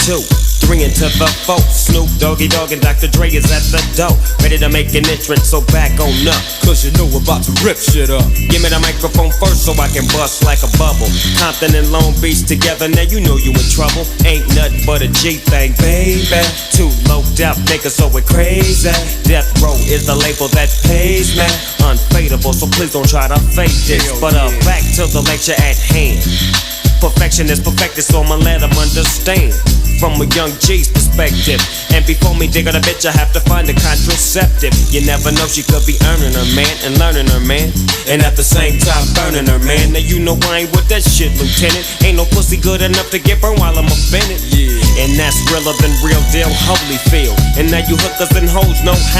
2, 3 into the 4. Snoop Doggy Dogg and Dr. Dre is at the door, ready to make an entrance, so back on up. Cause you know we're about to rip shit up. Give me the microphone first so I can bust like a bubble. Compton and Long Beach together, now you know you in trouble. Ain't nothing but a G thing, baby. Too low death niggas, so we're crazy. Death Row is the label that pays me. Unfadable, so please don't try to fake this. But back to the lecture at hand. Perfection is perfected, so I'ma let them understand from a young G's perspective. And before me dig on a bitch, I have to find a contraceptive. You never know, she could be earning her man and learning her man, and at the same time burning her man. Now you know I ain't with that shit, Lieutenant. Ain't no pussy good enough to get burned while I'm offended. And that's realer than real deal Holyfield. And now you hookers and hoes know how